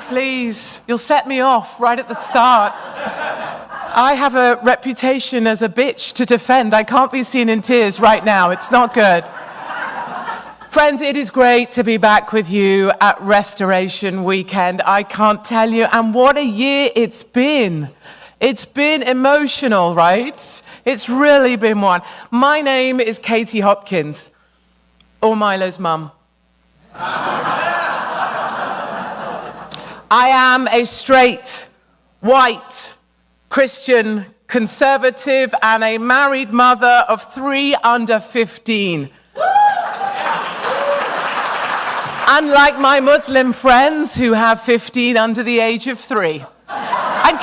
please. You'll set me off right at the start. I have a reputation as a bitch to defend. I can't be seen in tears right now. It's not good. Friends, it is great to be back with you at Restoration Weekend. I can't tell you, and what a year it's been. It's been emotional, right? It's really been one. My name is Katie Hopkins, or Milo's mum. I am a straight, white, Christian conservative and a married mother of 3 under 15. Unlike my Muslim friends who have 15 under the age of 3. I'm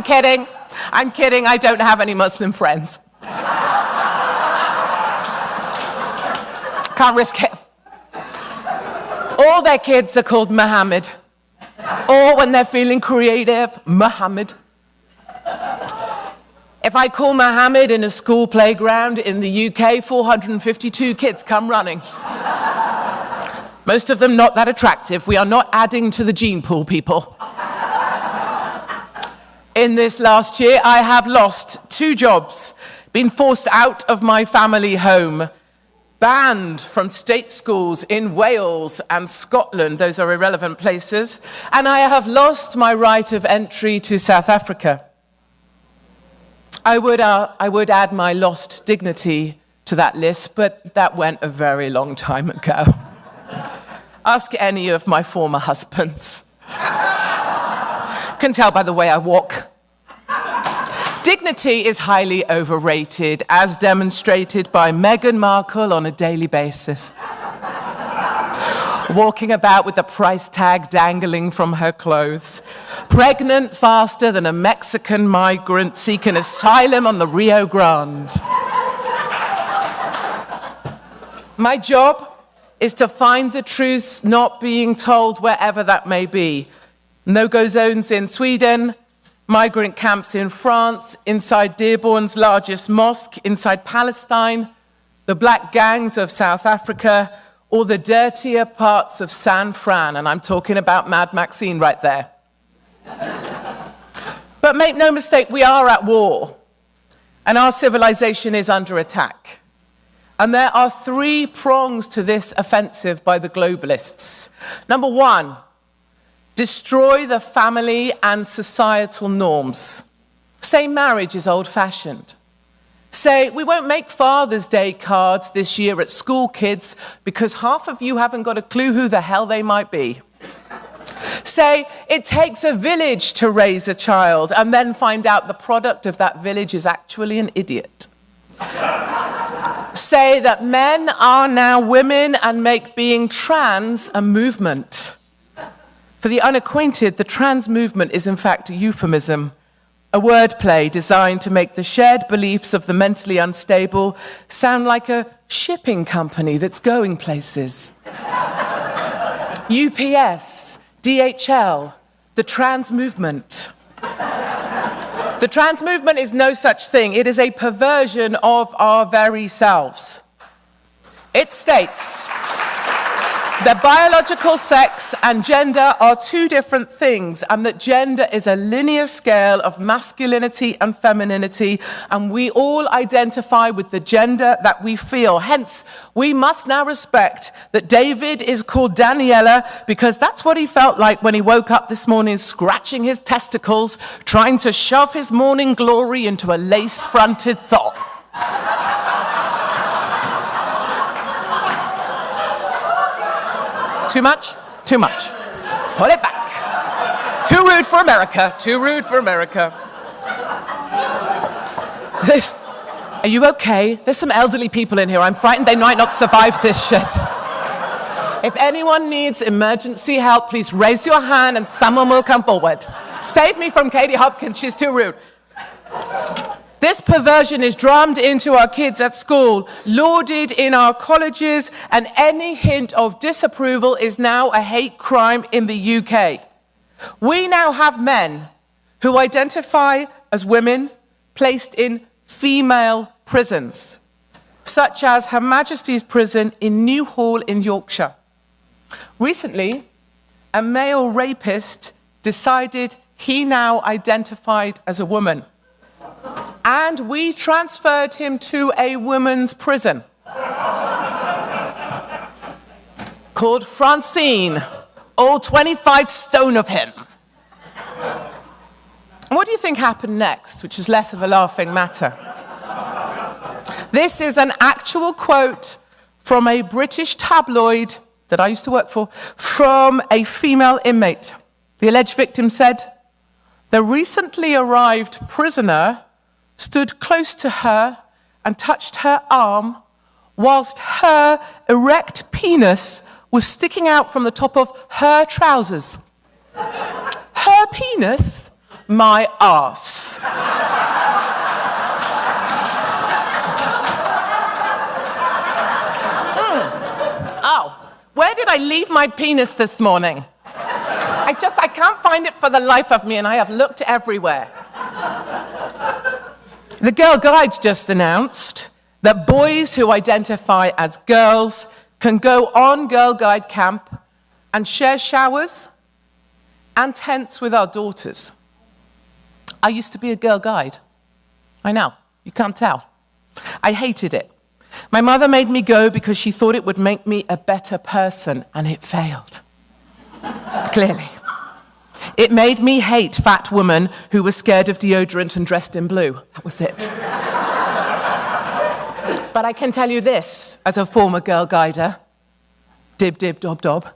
kidding. I don't have any Muslim friends. Can't risk it. All their kids are called Muhammad. Or when they're feeling creative, Muhammad. If I call Muhammad in a school playground in the UK, 452 kids come running. Most of them not that attractive. We are not adding to the gene pool, people. In this last year, I have lost 2 jobs, been forced out of my family home, banned from state schools in Wales and Scotland, those are irrelevant places, and I have lost my right of entry to South Africa. I would add my lost dignity to that list, but that went a very long time ago. Ask any of my former husbands. Can tell by the way I walk. Dignity is highly overrated, as demonstrated by Meghan Markle on a daily basis. Walking about with the price tag dangling from her clothes. Pregnant faster than a Mexican migrant seeking asylum on the Rio Grande. My job is to find the truths not being told wherever that may be. No-go zones in Sweden, migrant camps in France, inside Dearborn's largest mosque, inside Palestine, the black gangs of South Africa, or the dirtier parts of San Fran, and I'm talking about Mad Maxine right there. But make no mistake, we are at war, and our civilization is under attack. And there are 3 prongs to this offensive by the globalists. Number 1, destroy the family and societal norms. Say marriage is old-fashioned. Say, we won't make Father's Day cards this year at school, kids, because half of you haven't got a clue who the hell they might be. Say, it takes a village to raise a child, and then find out the product of that village is actually an idiot. Say that men are now women and make being trans a movement. For the unacquainted, the trans movement is in fact a euphemism, a wordplay designed to make the shared beliefs of the mentally unstable sound like a shipping company that's going places. UPS, DHL, the trans movement. The trans movement is no such thing. It is a perversion of our very selves. It states that biological sex and gender are 2 different things, and that gender is a linear scale of masculinity and femininity, and we all identify with the gender that we feel. Hence, we must now respect that David is called Daniela because that's what he felt like when he woke up this morning scratching his testicles, trying to shove his morning glory into a lace-fronted thought. Too much? Too much. Pull it back. Too rude for America. Too rude for America. Are you okay? There's some elderly people in here. I'm frightened they might not survive this shit. If anyone needs emergency help, please raise your hand and someone will come forward. Save me from Katie Hopkins. She's too rude. This perversion is drummed into our kids at school, lauded in our colleges, and any hint of disapproval is now a hate crime in the UK. We now have men who identify as women placed in female prisons, such as Her Majesty's Prison in Newhall in Yorkshire. Recently, a male rapist decided he now identified as a woman. And we transferred him to a women's prison called Francine, all 25 stone of him. What do you think happened next, which is less of a laughing matter? This is an actual quote from a British tabloid that I used to work for, from a female inmate. The alleged victim said, "The recently arrived prisoner stood close to her and touched her arm whilst her erect penis was sticking out from the top of her trousers." Her penis? My arse. Oh, where did I leave my penis this morning? I can't find it for the life of me, and I have looked everywhere. The Girl Guides just announced that boys who identify as girls can go on Girl Guide camp and share showers and tents with our daughters. I used to be a Girl Guide. I know, you can't tell. I hated it. My mother made me go because she thought it would make me a better person, and it failed. Clearly. It made me hate fat women who were scared of deodorant and dressed in blue. That was it. But I can tell you this, as a former Girl Guider, dib, dib, dob, dob.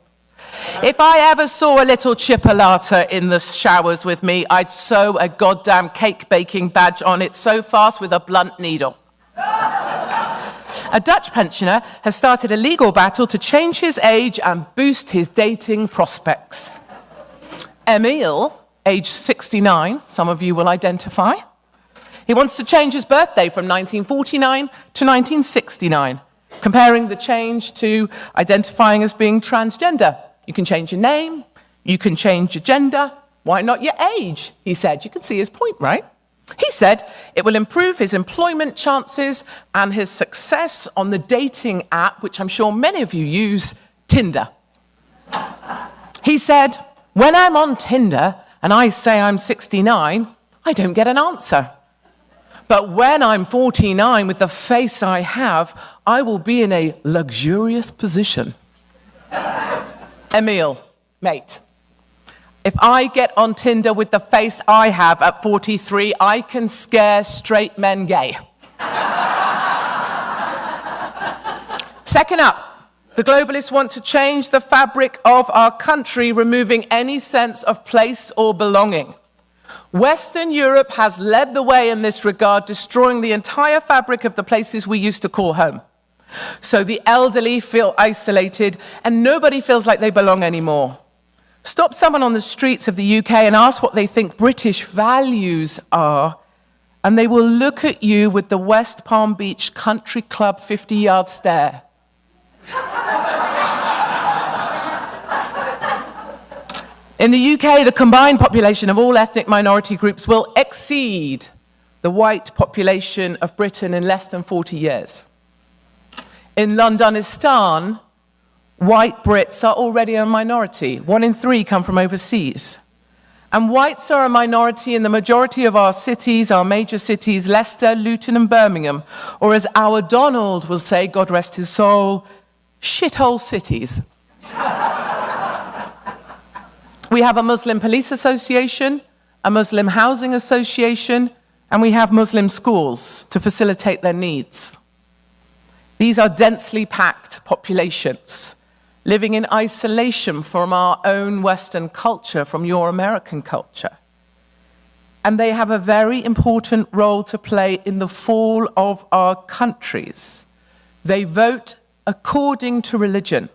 If I ever saw a little chipolata in the showers with me, I'd sew a goddamn cake baking badge on it so fast with a blunt needle. A Dutch pensioner has started a legal battle to change his age and boost his dating prospects. Emile, age 69, some of you will identify. He wants to change his birthday from 1949 to 1969, comparing the change to identifying as being transgender. You can change your name, you can change your gender, why not your age? He said. You can see his point, right? He said it will improve his employment chances and his success on the dating app, which I'm sure many of you use, Tinder. He said, "When I'm on Tinder and I say I'm 69, I don't get an answer. But when I'm 49 with the face I have, I will be in a luxurious position." Emile, mate, if I get on Tinder with the face I have at 43, I can scare straight men gay. Second up, the globalists want to change the fabric of our country, removing any sense of place or belonging. Western Europe has led the way in this regard, destroying the entire fabric of the places we used to call home. So the elderly feel isolated and nobody feels like they belong anymore. Stop someone on the streets of the UK and ask what they think British values are, and they will look at you with the West Palm Beach Country Club 50-yard stare. In the UK, the combined population of all ethnic minority groups will exceed the white population of Britain in less than 40 years. In Londonistan, white Brits are already a minority. 1 in 3 come from overseas. And whites are a minority in the majority of our cities, our major cities, Leicester, Luton and Birmingham, or as our Donald will say, God rest his soul, shithole cities. We have a Muslim police association, a Muslim housing association, and we have Muslim schools to facilitate their needs. These are densely packed populations, living in isolation from our own Western culture, from your American culture. And they have a very important role to play in the fall of our countries. They vote according to religion.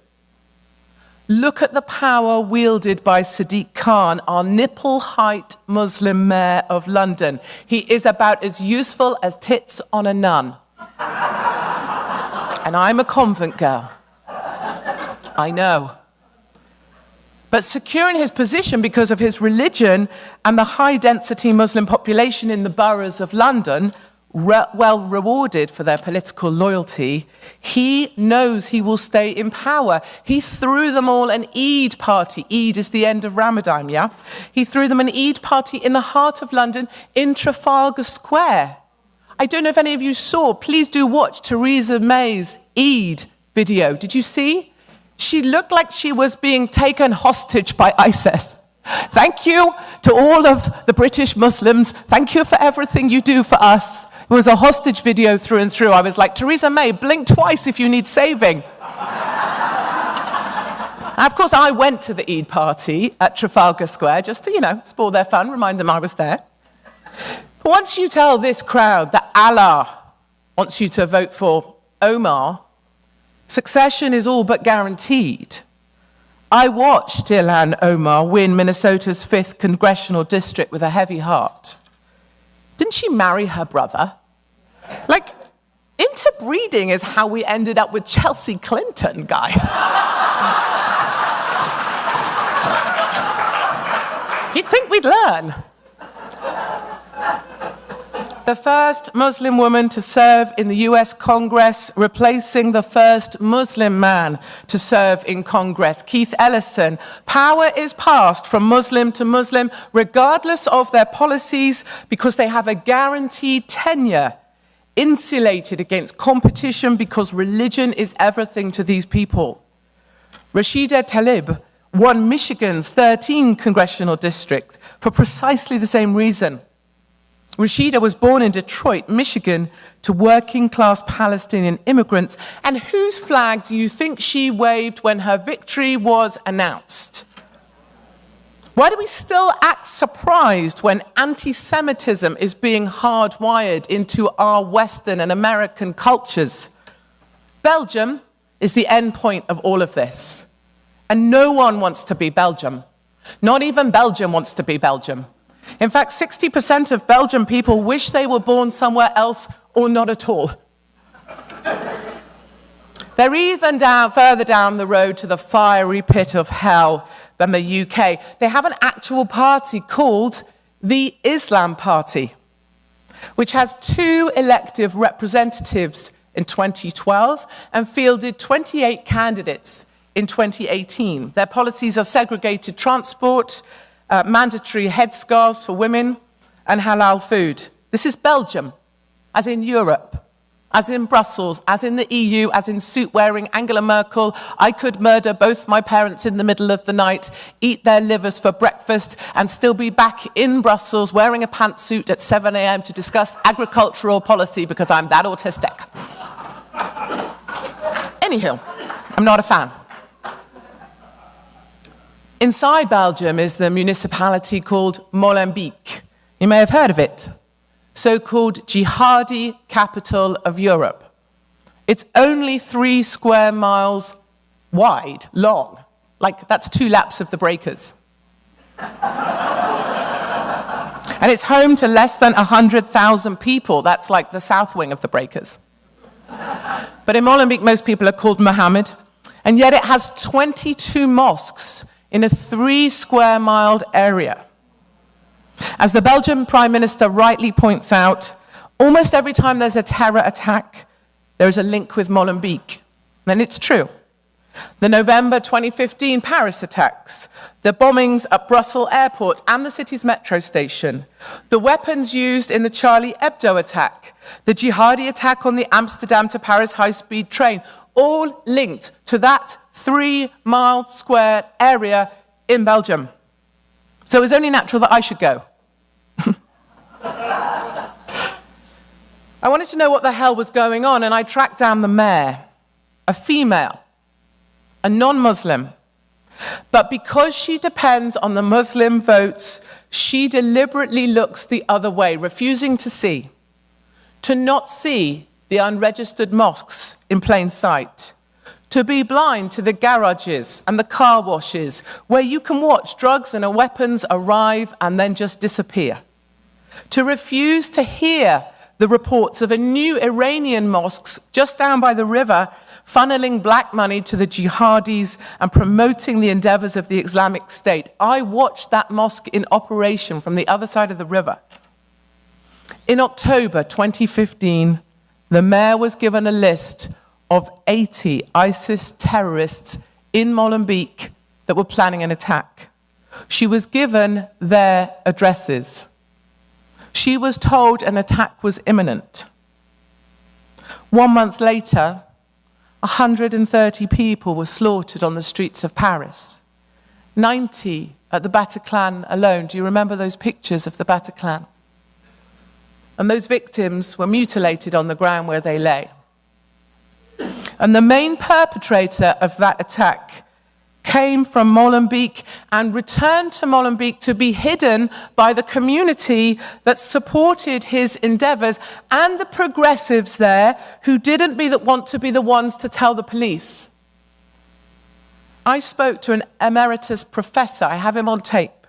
Look at the power wielded by Sadiq Khan, our nipple-height Muslim mayor of London. He is about as useful as tits on a nun. And I'm a convent girl. I know. But securing his position because of his religion and the high-density Muslim population in the boroughs of London well rewarded for their political loyalty, he knows he will stay in power. He threw them all an Eid party. Eid is the end of Ramadan, yeah? He threw them an Eid party in the heart of London in Trafalgar Square. I don't know if any of you saw, please do watch Theresa May's Eid video. Did you see? She looked like she was being taken hostage by ISIS. Thank you to all of the British Muslims. Thank you for everything you do for us. It was a hostage video through and through. I was like, Theresa May, blink twice if you need saving. Of course, I went to the Eid party at Trafalgar Square just to, spoil their fun, remind them I was there. But once you tell this crowd that Allah wants you to vote for Omar, succession is all but guaranteed. I watched Ilhan Omar win Minnesota's 5th congressional district with a heavy heart. Didn't she marry her brother? Like, interbreeding is how we ended up with Chelsea Clinton, guys. You'd think we'd learn. The first Muslim woman to serve in the US Congress, replacing the first Muslim man to serve in Congress, Keith Ellison. Power is passed from Muslim to Muslim, regardless of their policies, because they have a guaranteed tenure, insulated against competition because religion is everything to these people. Rashida Tlaib won Michigan's 13th congressional district for precisely the same reason. Rashida was born in Detroit, Michigan, to working-class Palestinian immigrants. And whose flag do you think she waved when her victory was announced? Why do we still act surprised when anti-Semitism is being hardwired into our Western and American cultures? Belgium is the end point of all of this. And no one wants to be Belgium. Not even Belgium wants to be Belgium. In fact, 60% of Belgian people wish they were born somewhere else or not at all. They're even further down the road to the fiery pit of hell than the UK. They have an actual party called the Islam Party, which has 2 elective representatives in 2012 and fielded 28 candidates in 2018. Their policies are segregated transport, mandatory headscarves for women, and halal food. This is Belgium, as in Europe, as in Brussels, as in the EU, as in suit-wearing Angela Merkel. I could murder both my parents in the middle of the night, eat their livers for breakfast, and still be back in Brussels wearing a pantsuit at 7 a.m. to discuss agricultural policy because I'm that autistic. Anyhow, I'm not a fan. Inside Belgium is the municipality called Molenbeek. You may have heard of it. So-called jihadi capital of Europe. It's only 3 square miles wide, long. Like, that's 2 laps of the breakers. And it's home to less than 100,000 people. That's like the south wing of the breakers. But in Molenbeek, most people are called Mohammed. And yet it has 22 mosques in a 3 square mile area. As the Belgian Prime Minister rightly points out, almost every time there's a terror attack, there is a link with Molenbeek. And it's true. The November 2015 Paris attacks, the bombings at Brussels airport and the city's metro station, the weapons used in the Charlie Hebdo attack, the jihadi attack on the Amsterdam to Paris high-speed train, all linked to that 3 mile square area in Belgium. So it was only natural that I should go. I wanted to know what the hell was going on, and I tracked down the mayor, a female, a non-Muslim. But because she depends on the Muslim votes, she deliberately looks the other way, refusing to not see the unregistered mosques in plain sight, to be blind to the garages and the car washes where you can watch drugs and weapons arrive and then just disappear, to refuse to hear the reports of a new Iranian mosque just down by the river funneling black money to the jihadis and promoting the endeavors of the Islamic State. I watched that mosque in operation from the other side of the river. In October 2015, the mayor was given a list of 80 ISIS terrorists in Molenbeek that were planning an attack. She was given their addresses. She was told an attack was imminent. 1 month later, 130 people were slaughtered on the streets of Paris. 90 at the Bataclan alone. Do you remember those pictures of the Bataclan? And those victims were mutilated on the ground where they lay. And the main perpetrator of that attack came from Molenbeek and returned to Molenbeek to be hidden by the community that supported his endeavors and the progressives there who didn't want to be the ones to tell the police. I spoke to an emeritus professor. I have him on tape.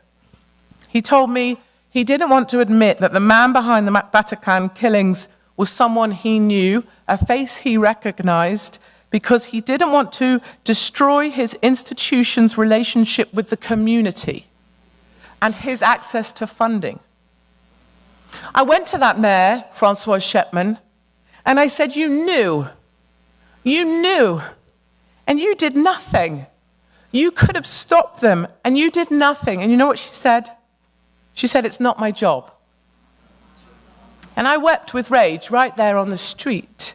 He told me he didn't want to admit that the man behind the Bataclan killings was someone he knew, a face he recognized, because he didn't want to destroy his institution's relationship with the community and his access to funding. I went to that mayor, Francois Shepman, and I said, you knew, and you did nothing. You could have stopped them, and you did nothing. And you know what she said? She said, it's not my job. And I wept with rage right there on the street.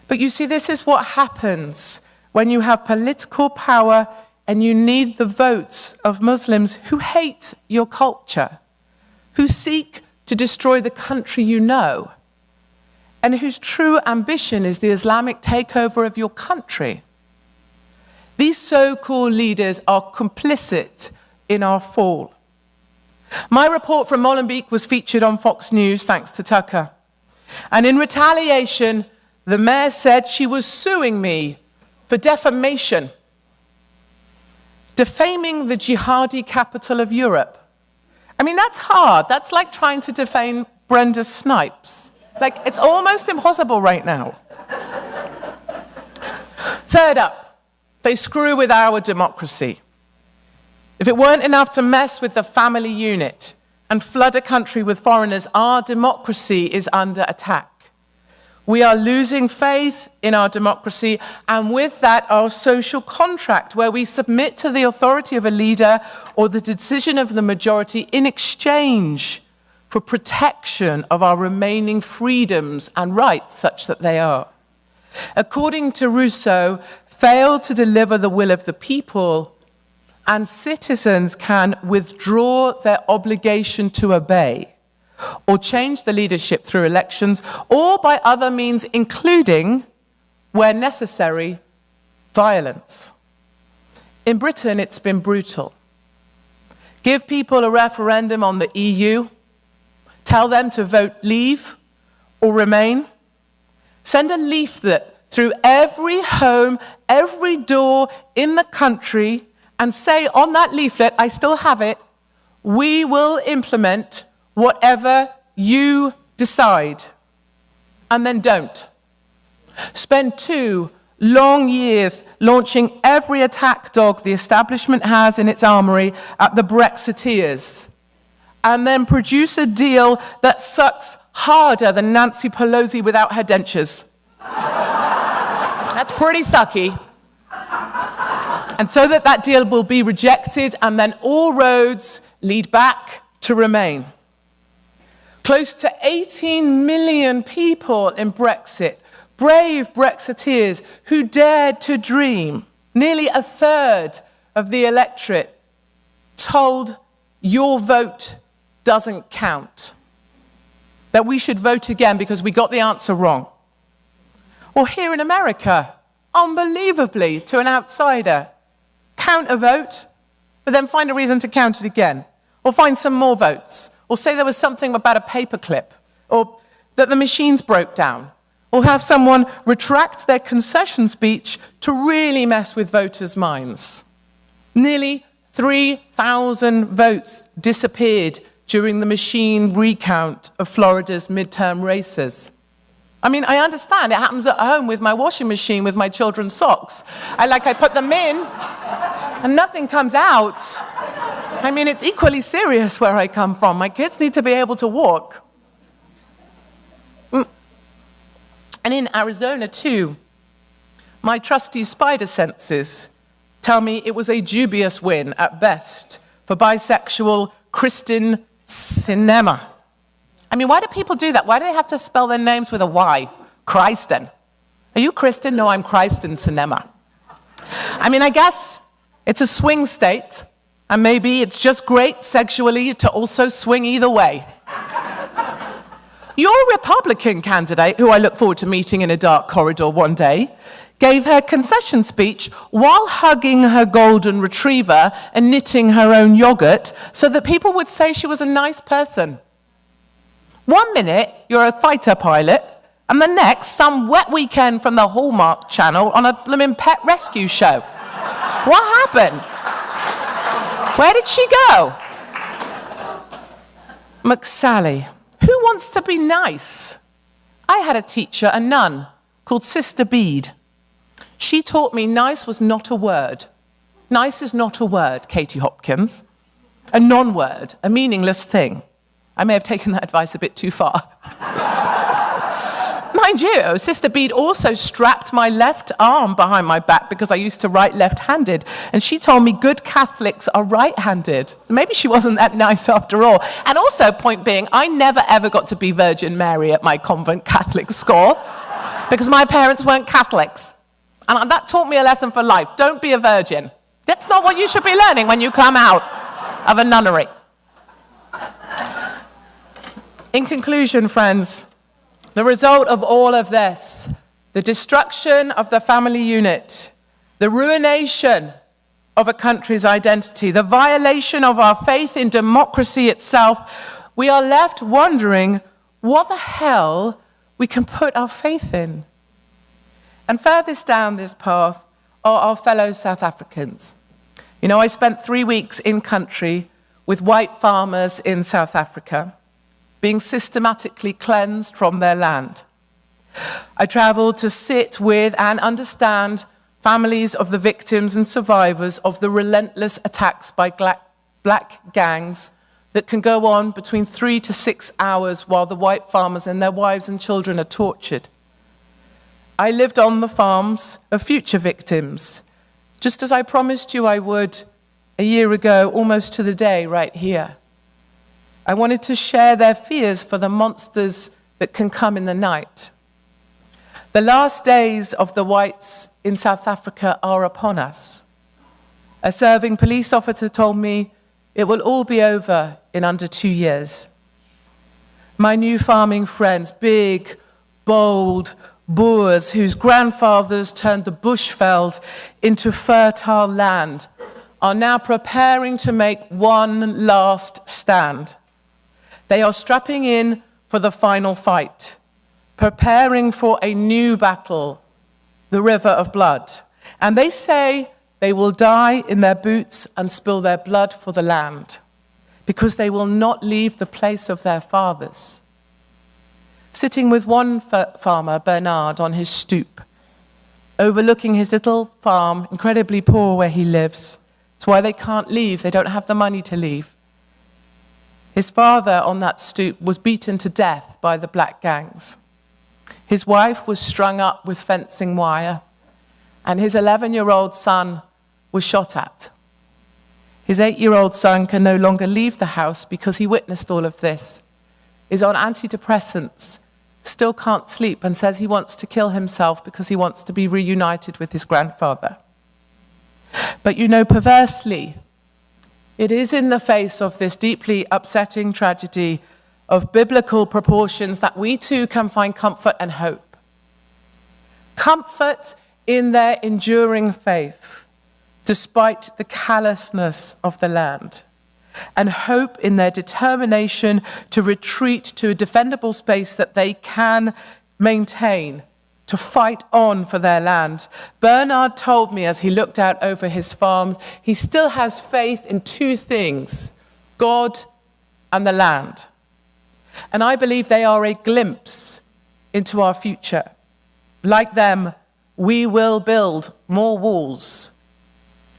But you see, this is what happens when you have political power and you need the votes of Muslims who hate your culture, who seek to destroy the country you know, and whose true ambition is the Islamic takeover of your country. These so-called leaders are complicit in our fall. My report from Molenbeek was featured on Fox News, thanks to Tucker. And in retaliation, the mayor said she was suing me for defamation, defaming the jihadi capital of Europe. I mean, that's hard. That's like trying to defame Brenda Snipes. Like, it's almost impossible right now. Third up, they screw with our democracy. If it weren't enough to mess with the family unit and flood a country with foreigners, our democracy is under attack. We are losing faith in our democracy, and with that, our social contract, where we submit to the authority of a leader or the decision of the majority in exchange for protection of our remaining freedoms and rights, such that they are. According to Rousseau, fail to deliver the will of the people, and citizens can withdraw their obligation to obey, or change the leadership through elections, or by other means, including, where necessary, violence. In Britain, it's been brutal. Give people a referendum on the EU, tell them to vote leave or remain, send a leaflet through every home, every door in the country, and say on that leaflet, I still have it, we will implement whatever you decide, and then don't. Spend 2 long years launching every attack dog the establishment has in its armory at the Brexiteers, and then produce a deal that sucks harder than Nancy Pelosi without her dentures. That's pretty sucky. And so that deal will be rejected, and then all roads lead back to Remain. Close to 18 million people in Brexit, brave Brexiteers who dared to dream, nearly a third of the electorate told your vote doesn't count, that we should vote again because we got the answer wrong. Or here in America, unbelievably to an outsider, count a vote, but then find a reason to count it again, or find some more votes, or say there was something about a paperclip, or that the machines broke down, or have someone retract their concession speech to really mess with voters' minds. Nearly 3,000 votes disappeared during the machine recount of Florida's midterm races. I mean, I understand. It happens at home with my washing machine, with my children's socks. I put them in, and nothing comes out. I mean, it's equally serious where I come from. My kids need to be able to walk. And in Arizona too, my trusty spider senses tell me it was a dubious win at best for bisexual Kristen Sinema. I mean, why do people do that? Why do they have to spell their names with a Y? Kristen. Are you Kristen? No, I'm Kristen Sinema. I mean, I guess it's a swing state, and maybe it's just great sexually to also swing either way. Your Republican candidate, who I look forward to meeting in a dark corridor one day, gave her concession speech while hugging her golden retriever and knitting her own yogurt so that people would say she was a nice person. 1 minute, you're a fighter pilot, and the next, some wet weekend from the Hallmark Channel on a blooming pet rescue show. What happened? Where did she go? McSally. Who wants to be nice? I had a teacher, a nun, called Sister Bede. She taught me nice was not a word. Nice is not a word, Katie Hopkins. A non-word, a meaningless thing. I may have taken that advice a bit too far. Mind you, Sister Bede also strapped my left arm behind my back because I used to write left-handed. And she told me good Catholics are right-handed. So maybe she wasn't that nice after all. And also, point being, I never ever got to be Virgin Mary at my convent Catholic school because my parents weren't Catholics. And that taught me a lesson for life. Don't be a virgin. That's not what you should be learning when you come out of a nunnery. In conclusion, friends, the result of all of this, the destruction of the family unit, the ruination of a country's identity, the violation of our faith in democracy itself, we are left wondering what the hell we can put our faith in. And furthest down this path are our fellow South Africans. You know, I spent 3 weeks in country with white farmers in South Africa, being systematically cleansed from their land. I traveled to sit with and understand families of the victims and survivors of the relentless attacks by black gangs that can go on between 3 to 6 hours while the white farmers and their wives and children are tortured. I lived on the farms of future victims, just as I promised you I would a year ago, almost to the day, right here. I wanted to share their fears for the monsters that can come in the night. The last days of the whites in South Africa are upon us. A serving police officer told me it will all be over in under 2 years. My new farming friends, big, bold Boers whose grandfathers turned the bushveld into fertile land, are now preparing to make one last stand. They are strapping in for the final fight, preparing for a new battle, the river of blood. And they say they will die in their boots and spill their blood for the land, because they will not leave the place of their fathers. Sitting with one farmer, Bernard, on his stoop, overlooking his little farm, incredibly poor where he lives. It's why they can't leave, they don't have the money to leave. His father on that stoop was beaten to death by the black gangs. His wife was strung up with fencing wire, and his 11-year-old son was shot at. His 8-year-old son can no longer leave the house because he witnessed all of this, is on antidepressants, still can't sleep, and says he wants to kill himself because he wants to be reunited with his grandfather. But you know, perversely, it is in the face of this deeply upsetting tragedy of biblical proportions that we too can find comfort and hope. Comfort in their enduring faith, despite the callousness of the land, and hope in their determination to retreat to a defendable space that they can maintain, to fight on for their land. Bernard told me as he looked out over his farm, he still has faith in two things, God and the land. And I believe they are a glimpse into our future. Like them, we will build more walls,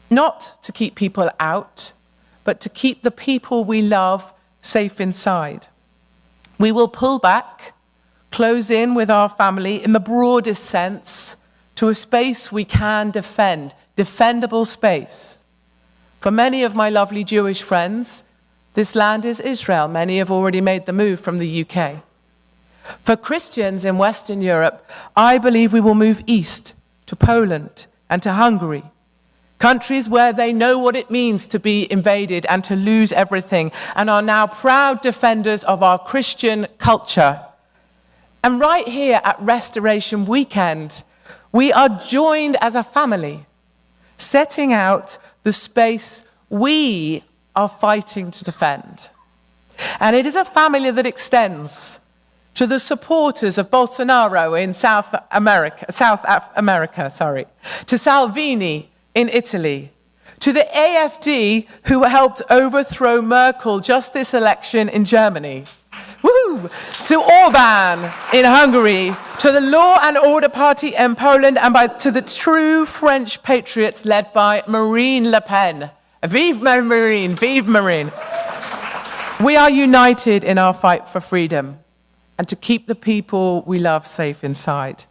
not to keep people out, but to keep the people we love safe inside. We will pull back, close in with our family in the broadest sense to a space we can defend, defendable space. For many of my lovely Jewish friends, this land is Israel. Many have already made the move from the UK. For Christians in Western Europe, I believe we will move east to Poland and to Hungary, countries where they know what it means to be invaded and to lose everything, and are now proud defenders of our Christian culture. And right here at Restoration Weekend, we are joined as a family, setting out the space we are fighting to defend. And it is a family that extends to the supporters of Bolsonaro in South America, to Salvini in Italy, to the AfD who helped overthrow Merkel just this election in Germany, woo! To Orban in Hungary, to the Law and Order Party in Poland, and to the true French patriots led by Marine Le Pen. Vive Marine, vive Marine. We are united in our fight for freedom and to keep the people we love safe inside.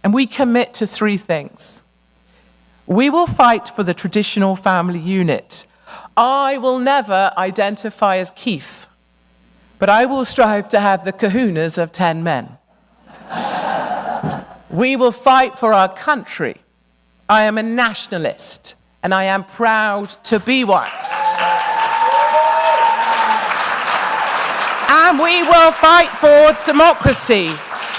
And we commit to three things. We will fight for the traditional family unit. I will never identify as Keith, but I will strive to have the kahunas of 10 men. We will fight for our country. I am a nationalist, and I am proud to be one. And we will fight for democracy,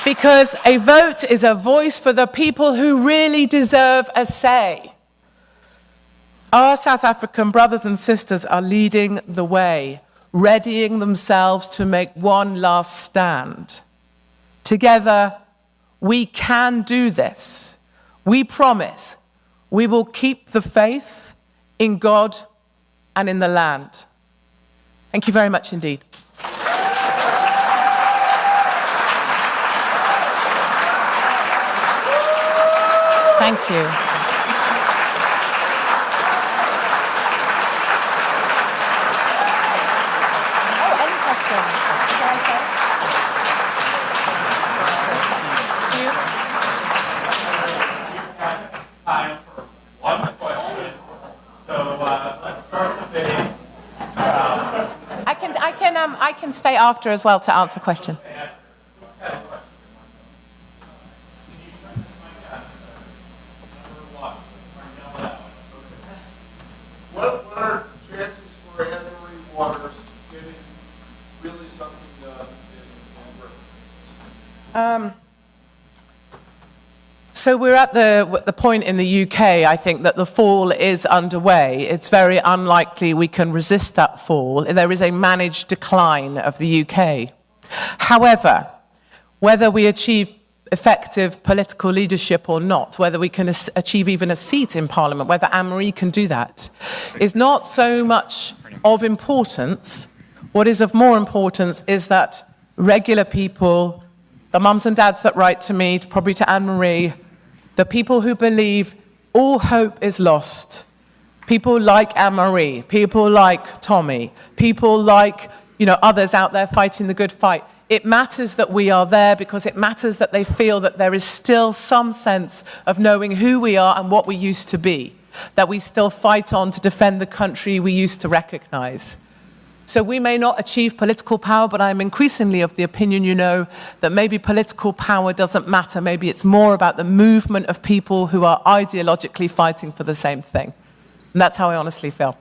because a vote is a voice for the people who really deserve a say. Our South African brothers and sisters are leading the way, readying themselves to make one last stand. Together, we can do this. We promise we will keep the faith in God and in the land. Thank you very much indeed. Thank you. Time for one question. So let's start the debate. I can stay after as well to answer questions. What are chances for Henry Waters getting really something done in Britain? So we're at the point in the UK, I think, that the fall is underway. It's very unlikely we can resist that fall. There is a managed decline of the UK. However, whether we achieve effective political leadership or not, whether we can achieve even a seat in Parliament, whether Anne-Marie can do that, is not so much of importance. What is of more importance is that regular people, the mums and dads that write to me, probably to Anne-Marie, the people who believe all hope is lost, people like Anne-Marie, people like Tommy, people like others out there fighting the good fight. It matters that we are there because it matters that they feel that there is still some sense of knowing who we are and what we used to be, that we still fight on to defend the country we used to recognize. So we may not achieve political power, but I'm increasingly of the opinion, that maybe political power doesn't matter. Maybe it's more about the movement of people who are ideologically fighting for the same thing. And that's how I honestly feel.